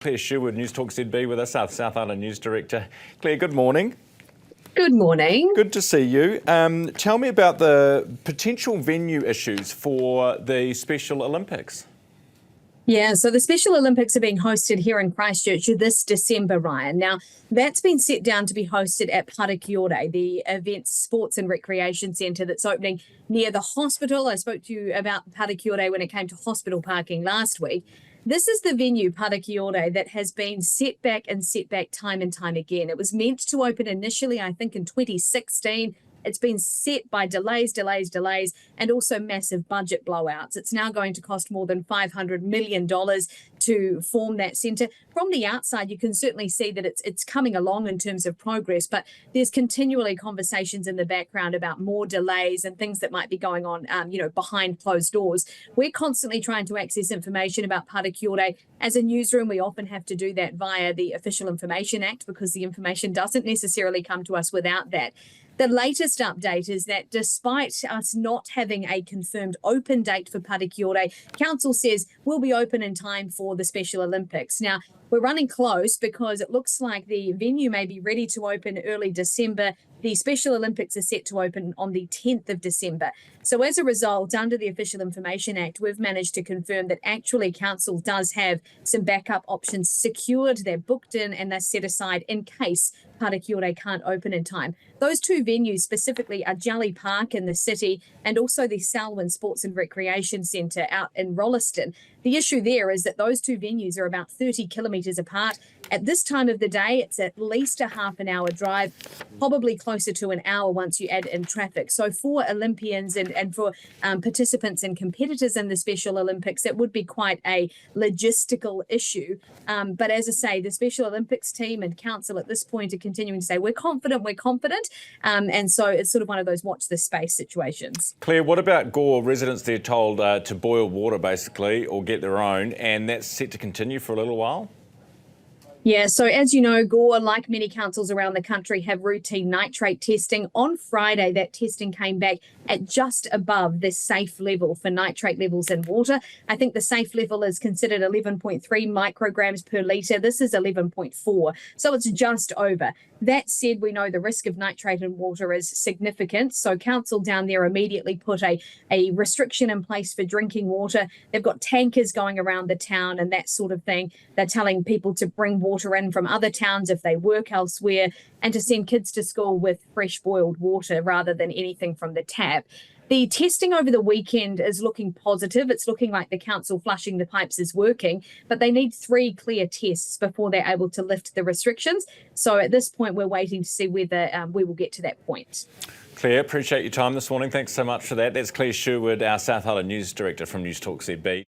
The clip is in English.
Claire Sherwood, Newstalk ZB with us, our South Island News Director. Claire, good morning. Good morning. Good to see you. Tell me about the potential venue issues for the Special Olympics. Yeah, so the Special Olympics are being hosted here in Christchurch this December, Ryan. Now, that's been set down to be hosted at Parakiore, the Events, Sports and Recreation Centre that's opening near the hospital. I spoke to you about Parakiore when it came to hospital parking last week. This is the venue, Parakiore, that has been set back time and time again. It was meant to open initially, I think, in 2016. It's been set by delays, and also massive budget blowouts. It's now going to cost more than $500 million to form that centre. From the outside, you can certainly see that it's coming along in terms of progress, but there's continually conversations in the background about more delays and things that might be going on, behind closed doors. We're constantly trying to access information about Parakiore. As a newsroom, we often have to do that via the Official Information Act because the information doesn't necessarily come to us without that. The latest update is that despite us not having a confirmed open date for Parakiore, Council says we'll be open in time for the Special Olympics. Now, we're running close because it looks like the venue may be ready to open early December. The Special Olympics are set to open on the 10th of December. So as a result, under the Official Information Act, we've managed to confirm that actually Council does have some backup options secured. They're booked in and they're set aside in case Parakiore can't open in time. Those two venues specifically are Jolly Park in the city and also the Selwyn Sports and Recreation Centre out in Rolleston. The issue there is that those two venues are about 30 kilometres apart. At this time of the day, it's at least a half an hour drive, probably closer to an hour once you add in traffic. So for Olympians and for participants and competitors in the Special Olympics, it would be quite a logistical issue. But as I say, the Special Olympics team and Council at this point are continuing to say, we're confident. And so it's sort of one of those watch this space situations. Claire, what about Gore residents? They're told to boil water basically or get their own, and that's set to continue for a little while? Yeah, so as you know, Gore, like many councils around the country, have routine nitrate testing. On Friday, that testing came back at just above the safe level for nitrate levels in water. I think the safe level is considered 11.3 micrograms per litre. This is 11.4, so it's just over. That said, we know the risk of nitrate in water is significant, so council down there immediately put a restriction in place for drinking water. They've got tankers going around the town and that sort of thing. They're telling people to bring water in from other towns if they work elsewhere and to send kids to school with fresh boiled water rather than anything from the tap. The testing over the weekend is looking positive. It's looking like the council flushing the pipes is working, but they need 3 clear tests before they're able to lift the restrictions. So at this point, we're waiting to see whether we will get to that point. Claire, appreciate your time this morning. Thanks so much for that. That's Claire Sherwood, our South Island News Director from Newstalk ZB.